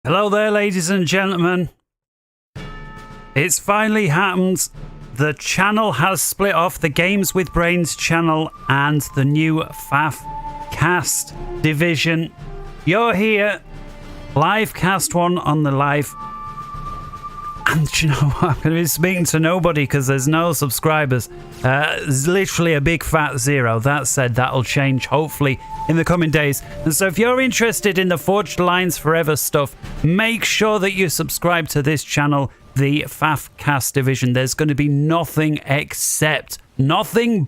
Hello there, ladies and gentlemen. It's finally happened. The channel has split off, the Games with Brains channel and the new FAF Cast Division. You're here, Livecast 1 on the live. And you know what? I'm going to be speaking to nobody because there's no subscribers. There's literally a big fat zero. That said, that'll change hopefully in the coming days. And so if you're interested in the Forged Lines Forever stuff, make sure that you subscribe to this channel, the FAF Cast Division. There's going to be nothing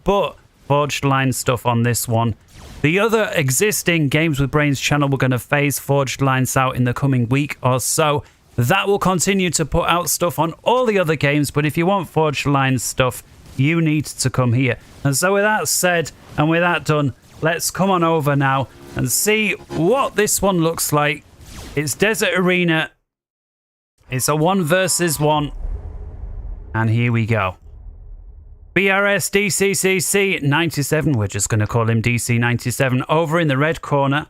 but Forged Line stuff on this one. The other existing Games with Brains channel, we're going to phase Forged Lines out in the coming week or so. That will continue to put out stuff on all the other games, but if you want Forged Lines stuff, you need to come here. And so with that said, and with that done, let's come on over now and see what this one looks like. It's Desert Arena. It's a 1 versus 1. And here we go. BRS DC97, we're just going to call him DC97, over in the red corner.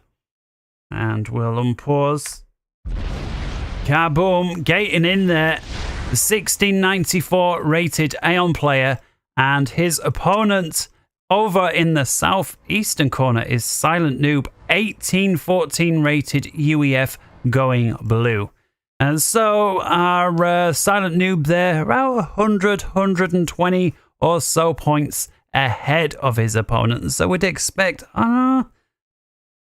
And we'll unpause. Kaboom, gating in there, the 1694 rated Aeon player, and his opponent over in the southeastern corner is silentNoob, 1814 rated UEF going blue. And so our silentNoob there, around 100, 120 or so points ahead of his opponent. So we'd expect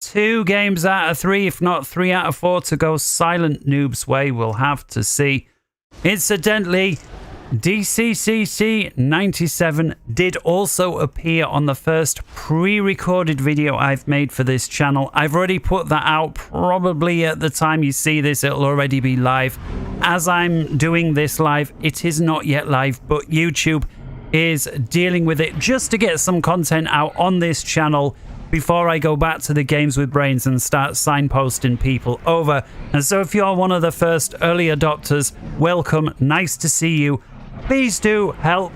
2 games out of 3, if not 3 out of 4, to go silentNoob's way. We'll have to see. Incidentally, DC97 did also appear on the first pre-recorded video I've made for this channel. I've already put that out. Probably at the time you see this, it'll already be live. As I'm doing this live, it is not yet live, but YouTube is dealing with it just to get some content out on this channel before I go back to the Games with Brains and start signposting people over. And so if you're one of the first early adopters, welcome, nice to see you. Please do help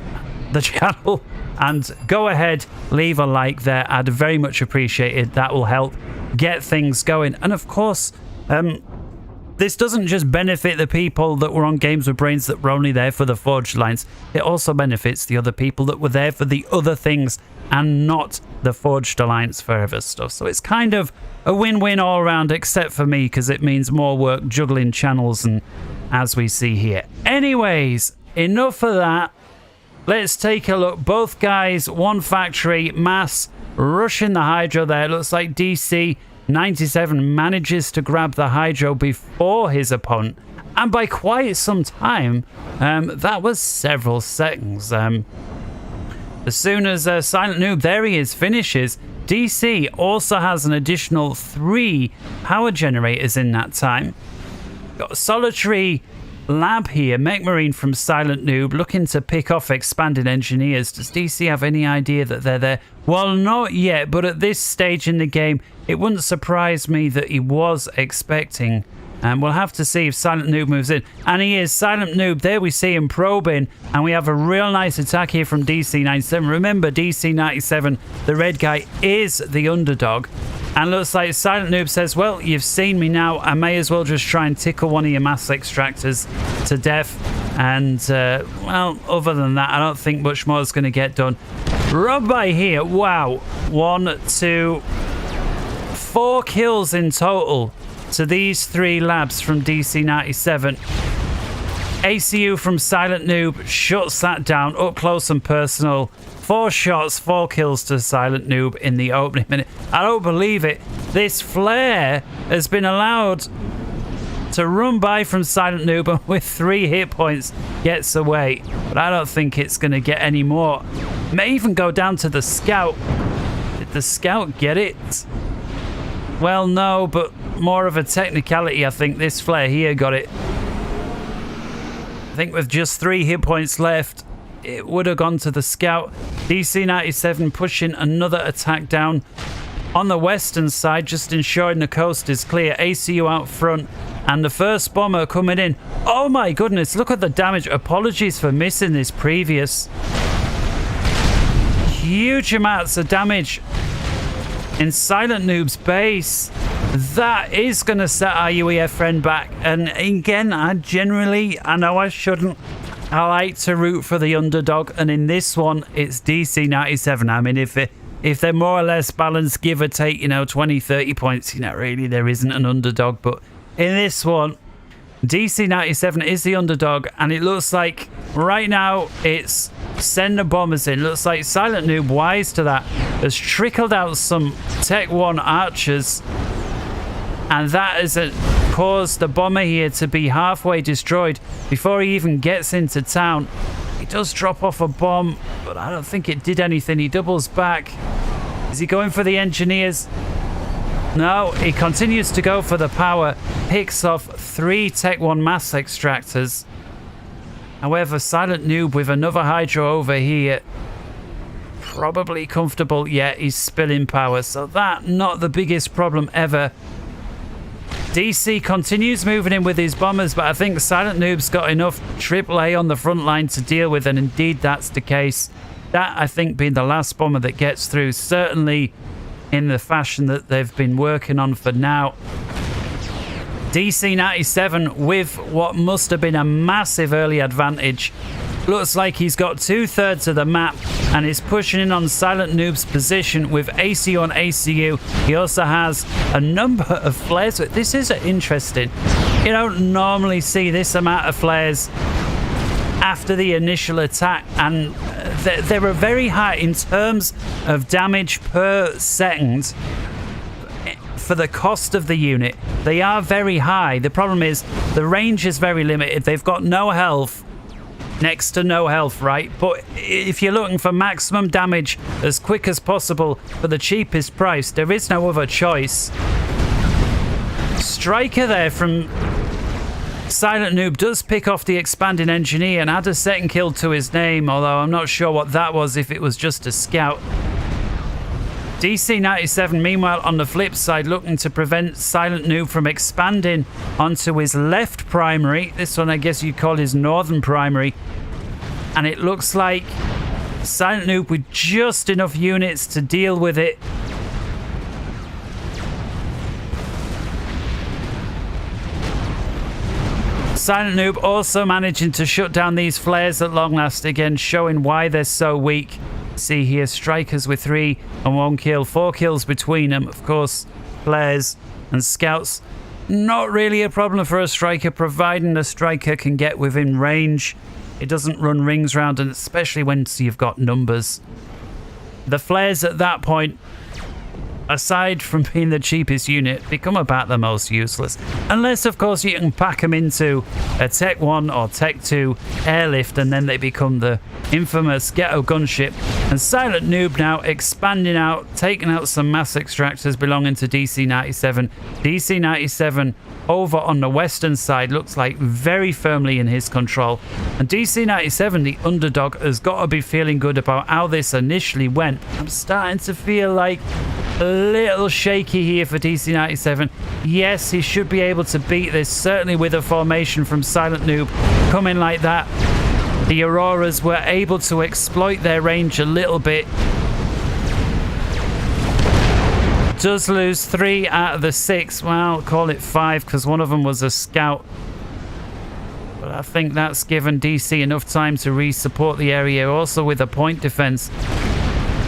the channel and go ahead, leave a like there. I'd very much appreciate it. That will help get things going. And of course, this doesn't just benefit the people that were on Games with Brains that were only there for the Forged Lines. It also benefits the other people that were there for the other things and not the Forged Alliance Forever stuff. So it's kind of a win-win all around, except for me, because it means more work juggling channels, and as we see here. Anyways, enough of that. Let's take a look. Both guys, one factory, mass, rushing the Hydro there. It looks like DC97 manages to grab the Hydro before his opponent, and by quite some time. That was several seconds. As soon as silentNoob, there he is, finishes, DC also has an additional 3 power generators in that time. Got a solitary lab here, Mech Marine from silentNoob, looking to pick off expanded engineers. Does DC have any idea that they're there? Well, not yet, but at this stage in the game, it wouldn't surprise me that he was expecting. And we'll have to see if silentNoob moves in. And he is. silentNoob, there we see him probing. And we have a real nice attack here from DC97. Remember, DC97, the red guy, is the underdog. And looks like silentNoob says, well, you've seen me now. I may as well just try and tickle one of your mass extractors to death. And, well, other than that, I don't think much more is going to get done. Hereby here. Wow. 1, 2, 4 kills in total to these 3 labs from DC97. ACU from silentNoob shuts that down up close and personal. 4 shots, 4 kills to silentNoob in the opening minute. I don't believe it. This flare has been allowed to run by from silentNoob, and with 3 hit points gets away. But I don't think it's going to get any more. May even go down to the scout. Did the scout get it? Well, no, but more of a technicality. I think this flare here got it. I think with just 3 hit points left, it would have gone to the scout. DC97 pushing another attack down on the western side, just ensuring the coast is clear. ACU out front, and the first bomber coming in. Oh my goodness, look at the damage. Apologies for missing this previous. Huge amounts of damage in silentNoob's base. That is going to set our UEF friend back. And again, I know I shouldn't. I like to root for the underdog. And in this one, it's DC97. I mean, if they're more or less balanced, give or take, 20, 30 points, really there isn't an underdog. But in this one, DC97 is the underdog. And it looks like right now it's send the bombers in. Looks like silentNoob, wise to that, has trickled out some Tech 1 archers. And that has caused the bomber here to be halfway destroyed before he even gets into town. He does drop off a bomb, but I don't think it did anything. He doubles back. Is he going for the engineers? No, he continues to go for the power. Picks off 3 Tech 1 mass extractors. However, silentNoob with another Hydro over here. Probably comfortable, yet he's spilling power. So that, not the biggest problem ever. DC continues moving in with his bombers, but I think silentNoob's got enough AAA on the front line to deal with, and indeed that's the case. That, I think, being the last bomber that gets through, certainly in the fashion that they've been working on for now. DC97 with what must have been a massive early advantage. Looks like he's got 2/3 of the map and is pushing in on silentNoob's position with ACU on ACU. He also has a number of flares. This is interesting. You don't normally see this amount of flares after the initial attack, and they were very high in terms of damage per second. For the cost of the unit, they are very high. The problem is the range is very limited. They've got no health. Next to no health, right? But if you're looking for maximum damage as quick as possible for the cheapest price, there is no other choice. Striker there from silentNoob does pick off the expanding engineer and add a second kill to his name, although I'm not sure what that was, if it was just a scout. DC97, meanwhile, on the flip side, looking to prevent silentNoob from expanding onto his left primary. This one, I guess you'd call his northern primary. And it looks like silentNoob with just enough units to deal with it. silentNoob also managing to shut down these flares at long last, again showing why they're so weak. See here, strikers with 3 and 1 kill, 4 kills between them. Of course, flares and scouts, not really a problem for a striker, providing the striker can get within range. It doesn't run rings round, and especially once you've got numbers. The flares at that point, aside from being the cheapest unit, become about the most useless. Unless, of course, you can pack them into a Tech 1 or Tech 2 airlift, and then they become the infamous ghetto gunship. And silentNoob now expanding out, taking out some mass extractors belonging to DC97. DC97 over on the western side looks like very firmly in his control. And DC97, the underdog, has got to be feeling good about how this initially went. I'm starting to feel like a little shaky here for DC97. Yes, he should be able to beat this, certainly with a formation from silentNoob coming like that. The Auroras were able to exploit their range a little bit. Does lose 3 out of the 6. Well, call it 5 because one of them was a scout. But I think that's given DC enough time to re-support the area, also with a point defense.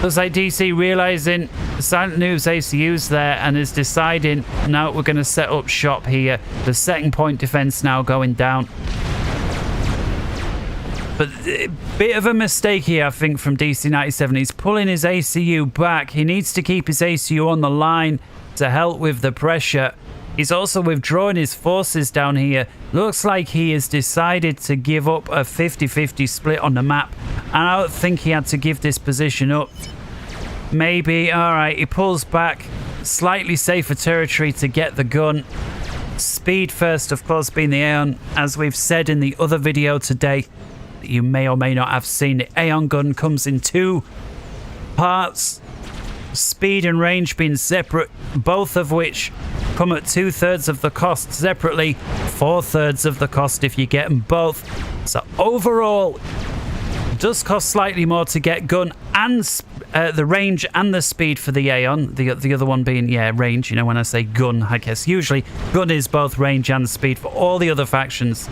Looks like DC realizing silentNoob's ACU's there and is deciding, no, we're going to set up shop here. The second point defense now going down. But a bit of a mistake here, I think, from DC97. He's pulling his ACU back. He needs to keep his ACU on the line to help with the pressure. He's also withdrawing his forces down here. Looks like he has decided to give up a 50-50 split on the map. And I don't think he had to give this position up. Maybe, alright, he pulls back. Slightly safer territory to get the gun. Speed first, of course, being the Aeon. As we've said in the other video today, you may or may not have seen, the Aeon gun comes in 2 parts. Speed and range being separate, both of which come at 2/3 of the cost separately, 4/3 of the cost if you get them both. So overall, does cost slightly more to get gun and the range and the speed for the Aeon. The other one being, yeah, range. You know, when I say gun, I guess usually gun is both range and speed for all the other factions.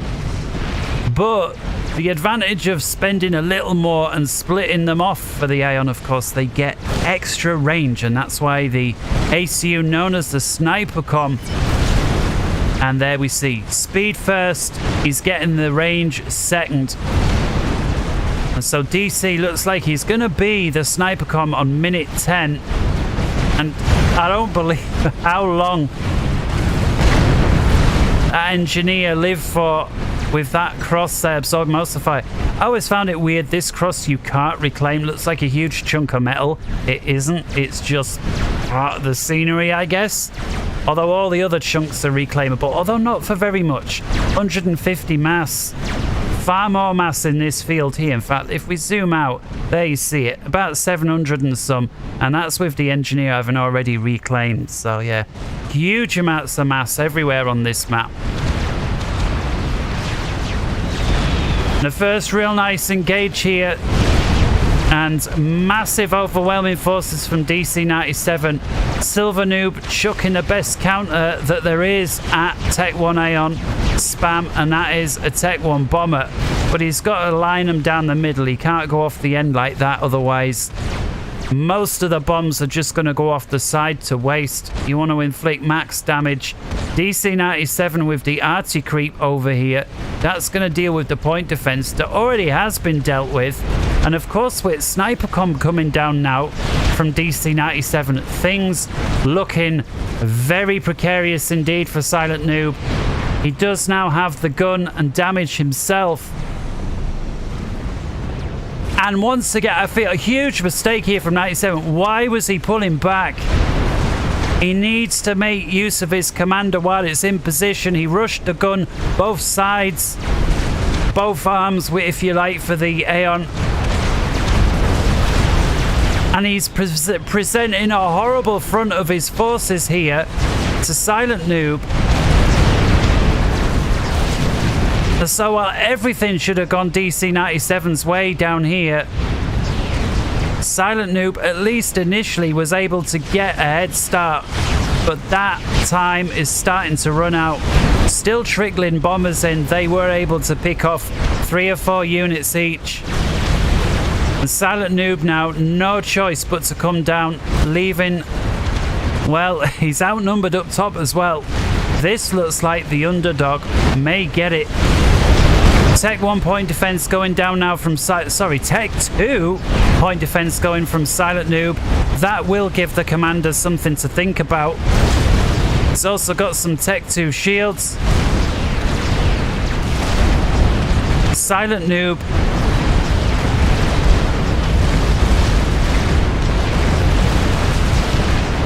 But the advantage of spending a little more and splitting them off for the Aeon, of course, they get extra range, and that's why the ACU known as the Sniper Com. And there we see speed first, he's getting the range second. And so DC looks like he's going to be the Sniper Com on minute 10. And I don't believe how long that engineer lived for with that cross there, absorbing most of the fire. I always found it weird, this cross you can't reclaim. Looks like a huge chunk of metal. It isn't, it's just part of the scenery, I guess. Although all the other chunks are reclaimable, although not for very much. 150 mass. Far more mass in this field here. In fact, if we zoom out, there you see it. About 700 and some. And that's with the engineer having already reclaimed. So yeah, huge amounts of mass everywhere on this map. The first real nice engage here. And massive overwhelming forces from DC97. silentNoob chucking the best counter that there is at Tech 1 Aeon spam, and that is a Tech 1 bomber. But he's got to line them down the middle. He can't go off the end like that, otherwise most of the bombs are just going to go off the side to waste. You want to inflict max damage. DC97 with the arty creep over here. That's going to deal with the point defense that already has been dealt with. And of course, with Sniper Com coming down now from DC97, things looking very precarious indeed for silentNoob. He does now have the gun and damage himself. And once again, I feel a huge mistake here from 97. Why was he pulling back? He needs to make use of his commander while it's in position. He rushed the gun, both sides, both arms, if you like, for the Aeon. And he's presenting a horrible front of his forces here to silentNoob. So while everything should have gone DC97's way down here, silentNoob, at least initially, was able to get a head start. But that time is starting to run out. Still trickling bombers in. They were able to pick off 3 or 4 units each. And silentNoob now, no choice but to come down, leaving... Well, he's outnumbered up top as well. This looks like the underdog may get it. Tech 1 point defense going down now from Tech 2 point defense going from silentNoob. That will give the commander something to think about. He's also got some Tech 2 shields. silentNoob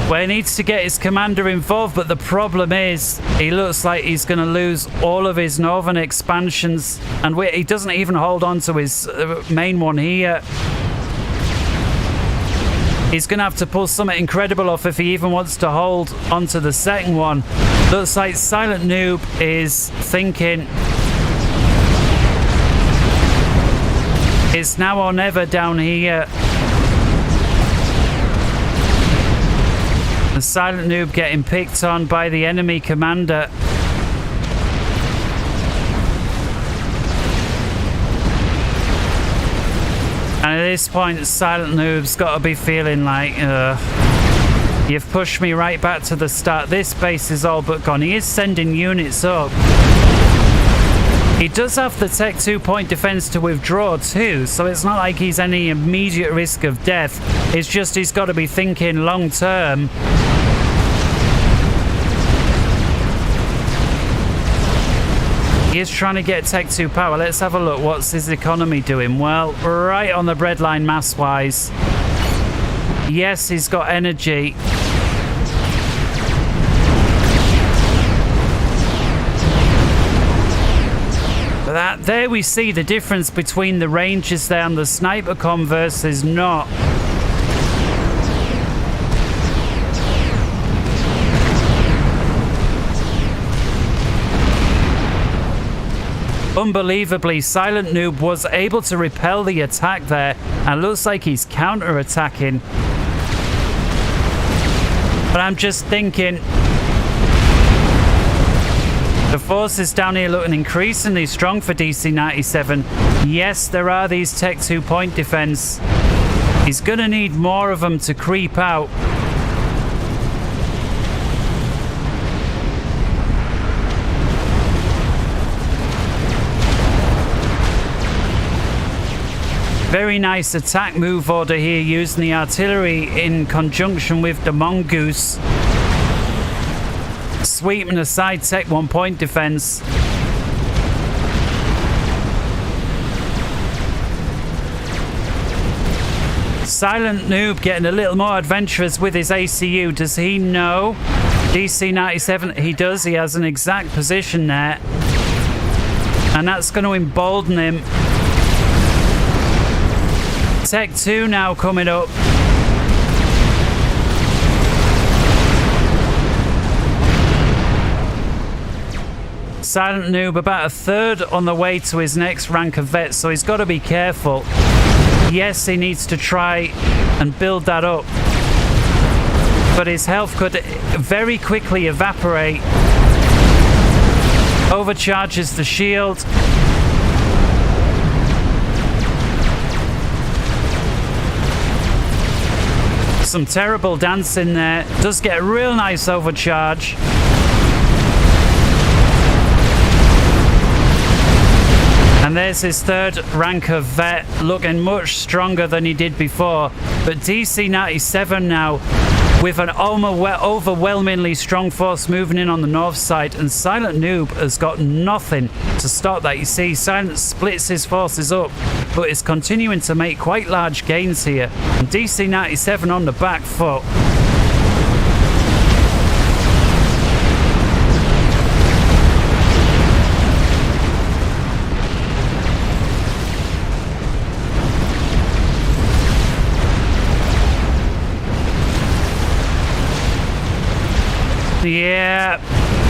where he needs to get his commander involved, but the problem is he looks like he's going to lose all of his northern expansions, and he doesn't even hold on to his main one here. He's going to have to pull something incredible off if he even wants to hold onto the second one. Looks like silentNoob is thinking it's now or never down here. The silentNoob getting picked on by the enemy commander. And at this point, silentNoob's got to be feeling like, you've pushed me right back to the start. This base is all but gone. He is sending units up. He does have the Tech 2 point defense to withdraw too, so it's not like he's any immediate risk of death. It's just he's got to be thinking long term. He is trying to get Tech 2 power. Let's have a look. What's his economy doing? Well, right on the breadline mass-wise. Yes, he's got energy. But there we see the difference between the ranges there and the Sniper Com versus not. Unbelievably, silentNoob was able to repel the attack there, and looks like he's counter-attacking. But I'm just thinking, the forces down here looking increasingly strong for DC97. Yes, there are these Tech 2 point defense. He's gonna need more of them to creep out. Very nice attack move order here, using the artillery in conjunction with the mongoose. Sweeping aside Tech 1 point defense. silentNoob getting a little more adventurous with his ACU. Does he know? DC97, he does. He has an exact position there. And that's going to embolden him. Tech 2 now coming up. silentNoob about a third on the way to his next rank of vet, so he's got to be careful. Yes, he needs to try and build that up, but his health could very quickly evaporate. Overcharges the shield. Some terrible dancing there. Does get a real nice overcharge. And there's his third rank of vet, looking much stronger than he did before. But DC97 now, with an overwhelmingly strong force moving in on the north side, and silentNoob has got nothing to stop that. You see, Silent splits his forces up, but is continuing to make quite large gains here. And DC97 on the back foot. Yeah,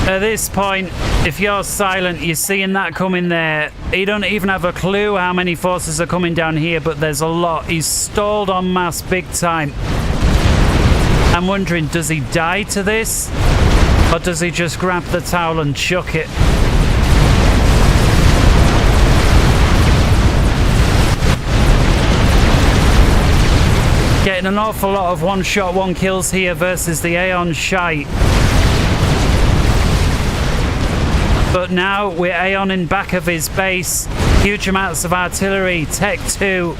at this point, if you're Silent, you're seeing that coming there. You don't even have a clue how many forces are coming down here, but there's a lot. He's stalled en masse big time. I'm wondering, does he die to this? Or does he just grab the towel and chuck it? Getting an awful lot of one-shot, one-kills here versus the Aeon shite. But now we're Aeoning back of his base. Huge amounts of artillery. Tech 2.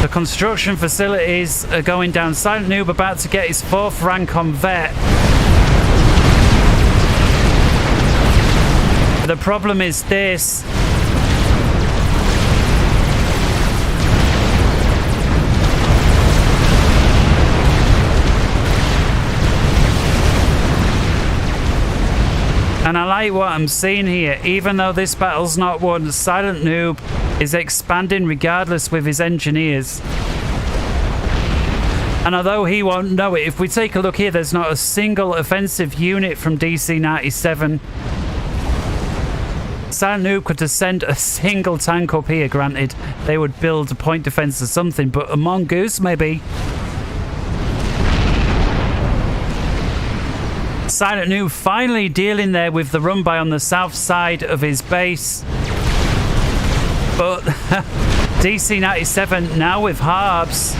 The construction facilities are going down. silentNoob about to get his 4th rank on vet. The problem is this. And I like what I'm seeing here. Even though this battle's not won, silentNoob is expanding regardless with his engineers. And although he won't know it, if we take a look here, there's not a single offensive unit from DC97. silentNoob could just send a single tank up here, granted. They would build a point defense or something, but a mongoose maybe. silentNoob finally dealing there with the run-by on the south side of his base. But DC97 now with Harbs.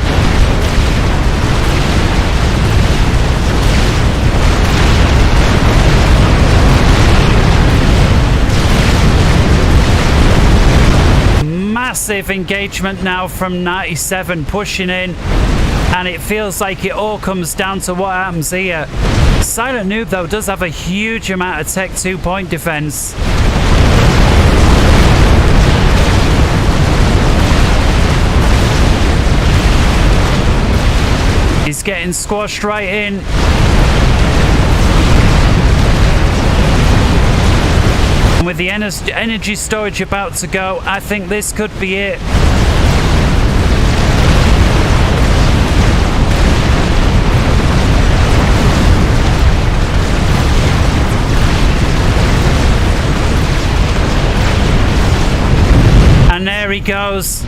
Massive engagement now from 97 pushing in. And it feels like it all comes down to what happens here. silentNoob, though, does have a huge amount of Tech 2 point defense. He's getting squashed right in. And with the energy storage about to go, I think this could be it. goes.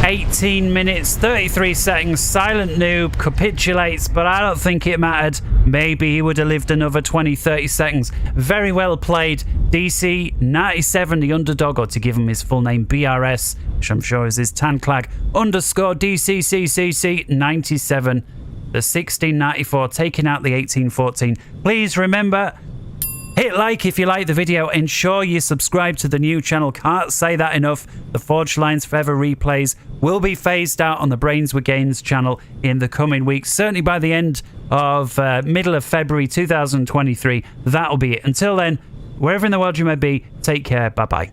18 minutes, 33 seconds. silentNoob capitulates, but I don't think it mattered. Maybe he would have lived another 20, 30 seconds. Very well played. DC97, the underdog, or to give him his full name, BRS, which I'm sure is his tanklag, underscore DCCCC97, the 1694, taking out the 1814. Please remember, hit like if you like the video. Ensure you subscribe to the new channel. Can't say that enough. The Forged Lines Forever replays will be phased out on the Brains with Gains channel in the coming weeks. Certainly by the end of middle of February 2023. That'll be it. Until then, wherever in the world you may be, take care. Bye-bye.